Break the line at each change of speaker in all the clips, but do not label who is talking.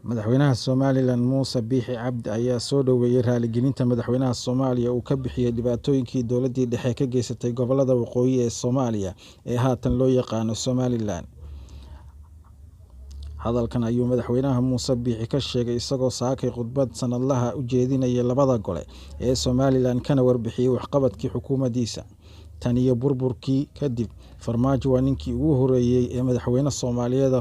madaxweynaha Somaliland Muuse Biixi Cabdi ayaa soo dhaweeyay raaligelinta madaxweynaha Soomaaliya uu ka bixiyay dhibaatooyinkii dowladii dhexe ka geysatay gobolada waqooyi ee Soomaaliya ee haatan loo yaqaan Somaliland. Hadalkan ayuu madaxweynaha Muuse Biixi ka sheegay isagoo saakay khudbad sanadlaha u jeedinayay labada gole ee Somaliland kana warbixiyay waxqabadkii xukuumaddiisa. Tan iyo burburkii kadib, Farmaajo waa ninkii ugu horeeyay ee madaxweyne Soomaaliyeed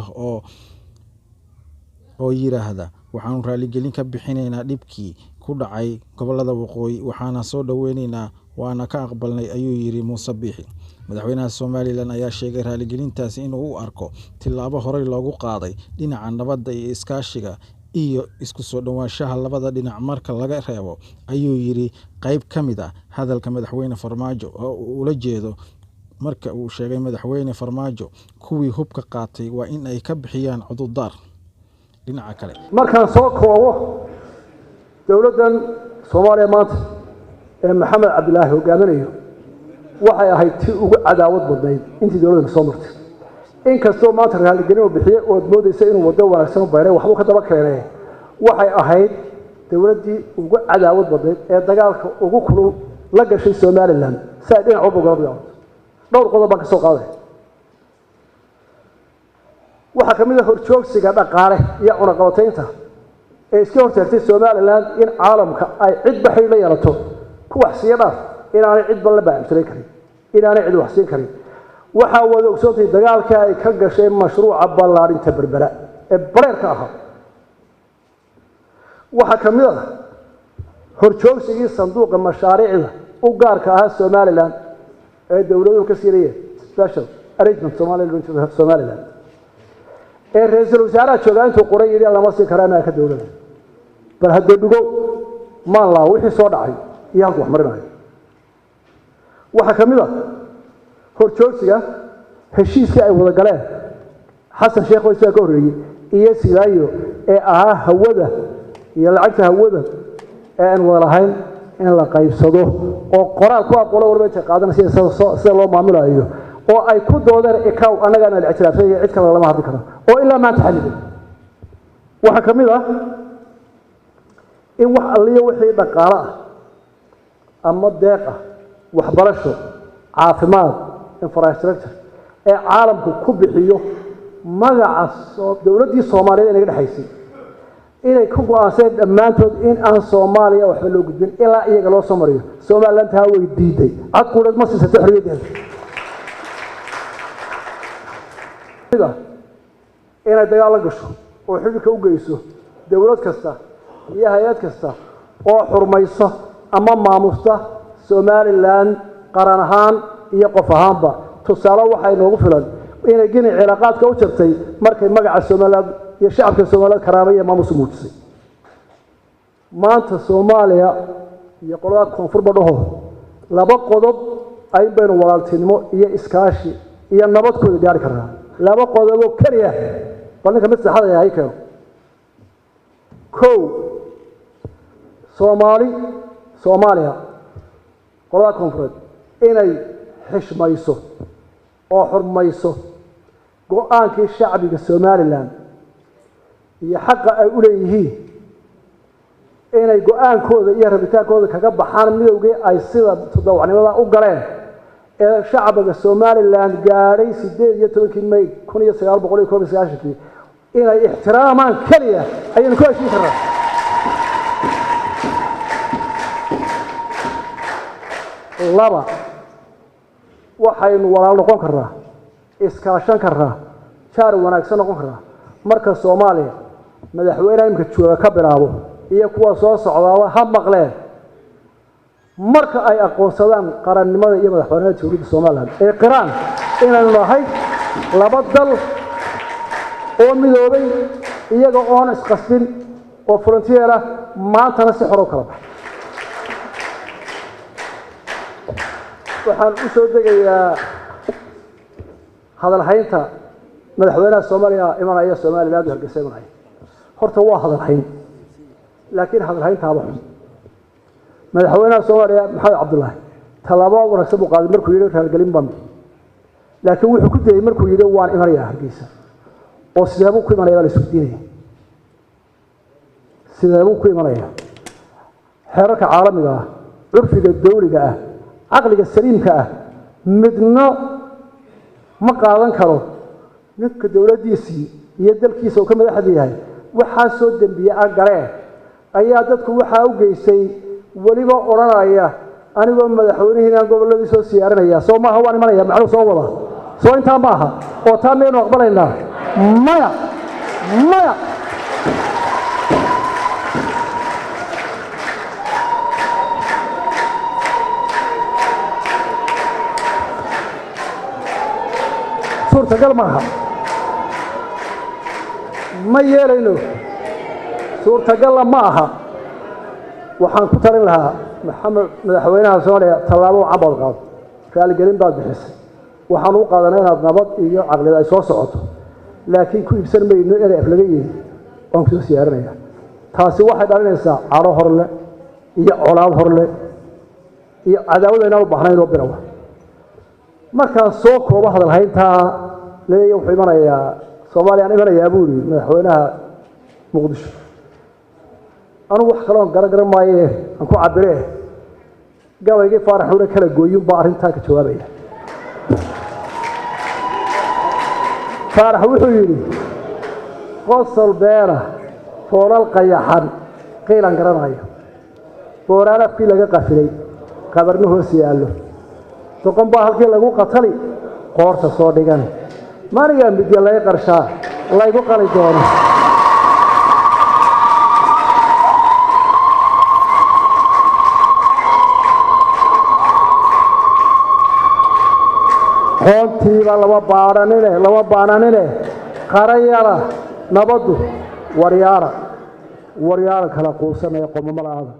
oo yiraahda waxaan raaligelin ka bixinaynaa dhibkii ku dhacay gobolada waqooyi, waxaana soo dhaweynaynaa waana ka aqbalnay, ayuu yiri Muuse Biixi. Madaxweynaha Somaliland ayaa sheegay raaligelintaasi inuu u arko tilaabo horey loogu qaaday dhinaca nabadda iyo iskaashiga iyo isku soo dhawaanshaha labada dhinac marka laga reebo, ayuu yiri qayb ka mid ah hadalka madaxweyne Farmaajo oo uu la jeedo marka uu sheegay madaxweyne Farmaajo kuwii hubka qaatay waa in ay ka bixiyaan cudurdaar. dhinaca kale
markaan soo koobo dowladdan Soomaaliya maanta ee Maxamed Cabdilaahi hogaaminayo waxay ahayd tii ugu cadaawad badnayd intii dowladda soo martay. inkastoo maanta raaligelin uu bixiyay oo moodaysa inuu wado wanaagsan u bayray waxba ka daba keenay, waxay ahayd dowladdii ugu cadaawad badnayd ee dagaalka ugu kulul la gashay Somaliland si ay dhinac u bogaadaan. dhowr qodob baan ka soo qaaday. waxa kamid ah horjoogsiga dhaqaale iyo cunaqabataynta ee iska hortaagtay Somaliland in caalamka ay cid baxay la yeelato ku waxsiyo dhaaf inaanay cid bal la baacsan karin, inaanay cid waxsiin karin. waxa wada ogsootay dagaalka ay ka gashay mashruuca ballaarinta berbera ee bareerka ahaa. waxa kamid ah horjoogsigii sanduuqa mashaariicda u gaarka ah Somaliland ee dowladdu ka siiyay special arrangement Somaliland ee ra'iisul wasaaraha jooga intuu qoray yiri lama sii karana ka dowladda bal hadda dhugo ma la wixii soo dhacay iyo wax marinayo. waxa kamid ah horjoogsiga heshiiskii ay wada galeen Xasan Sheekh oo isaga ka horeeyay iyo Silaayo ee ahaa hawada iyo lacagta hawada ee aan wada lahayn in la qaybsado oo qoraal ku aqoon warbaahinta qaadanaysa sida loo maamulayo oo ay ku doodeen ikaw anagana la ictiraafay cid kale lama hadli karo oo ilaa maanta xalid. waxa kamid ah in wax alliyo wixii dhaqaale ah ama deeq ah, waxbarasho, caafimaad, infrastructure ee caalamku ku bixiyo magaca dowladdii Soomaaliyeed ee dhaxaysay inay ku go'aansadeen dhammaantood in aan Soomaaliya waxba loo gudbin ilaa iyaga loo soo mariyo. Somaliland taa way diiday, cad quudad ma siisatay xorriyaddeeda. inay dagaal la gasho oo xilka u geyso dowlad kasta iyo hay'ad kasta oo xurmayso ama maamusta Somaliland qaran ahaan iyo qof ahaanba. tusaale waxay noogu filan inay gini cilaaqaadka u jirtay markay magaca Somaliland iyo shacabka Soomaaliyeed karaamay maamus u muujisay. maanta Soomaaliya iyo qolada koonfur badhaho laba qodob ay baynu walaaltinimo iyo iskaashi iyo nabadkooda gaari karnaa. laba qodob oo kaliya balka mid saxad ah ay keenay. Soomaaliya qolada koonfureed inay xishmayso oo xurmayso go'aankii shacbiga Somaliland iyo xaqa ay u leeyihiin inay go'aankooda iyo rabitaankooda kaga baxaan midowgii ay sida toddobaadnimada u galeen ee shacbiga Somaliland gaaray 18 May 1991 inay ixtiraamaan kaliya ayaan ku heshiin karnaa. laba waxaynu walaal noqon karnaa, iskaashan karnaa, jaar wanaagsan noqon karnaa marka Soomaaliya madaxweynaha imka jooga ka bilaabo iyo kuwa soo socda ha maqleen marka ay aqoonsadaan qarannimada iyo madaxweynaha dowladda Soomaaliland ee qiraan inaynu nahay laba dal oo midoobay iyaga oo isqasbin oo frontier ah maantana si xor u kala baxay. waxaan u soo degayaa hadal haynta madaxweynaha Soomaaliya imanaya Somaliland hargeysa imanaya. horta waa hadal hayn laakiin hadal haynta waa xun. madaxweynaha Soomaaliya Maxamed Cabdilaahi talaabo wanaagsan buu qaaday markuu yiri raaligelin baan, laakiin wuxuu ku dayay markuu yiri waan imanaya hargeysa oo sidee buu ku imanaya la isku diinay. sidee buu ku imanaya xeerarka caalamiga ah curfiga dawliga ah caqliga saliimka ah midna ma qaadan karo ninka dawladdiisii iyo dalkiisa oo ka madaxda yahay waxaa soo dambiye galee ayaa dadku waxaa u geystay weliba odhanaya anigoo madaxweynihiina gobolladii soo siyaarinaya soo maaha waan imanaya macnuu soo wada soo intaa maaha oo taa maynu aqbalaynaa maya maya suurtagal maaha ma yeelayno suurtagalla ma aha waxaan ku talin lahaa maxamed madaxweynaha Soomaaliya tallaabo cabad qaad raaligelin baad bixisay waxaan u qaadanay inaad nabad iyo caqlida ay soo socoto laakiin ku ibsan mayno inay aflaga yihiin waan ku siyaarinaya taasi waxay dhalinaysaa caro horle iyo colaad horle iyo cadaawad inaan u baahnayn oo birawa markaan soo koobo hadal haynta leeyahay wuxuu imanayaa Soomaaliya imanayaa buu yiri madaxweynaha Muqdisho anu wax kale oo garagaran maaye aan ku cabiree gabayga faaraxuna kala gooyin baa arinta ka jawaabaya faarax wuxuu yiri qosol beera foolal qayaxan qiilan garanayo boorana fi laga qafilay qabarna hoos yaalo doqon baa halkii lagu qatali qoorta soo dhigan maaniga mid laga qarshaa la igu qali doono hoontiiba lama baananine qarayara nabadu waryaara kala quusanaya qomamada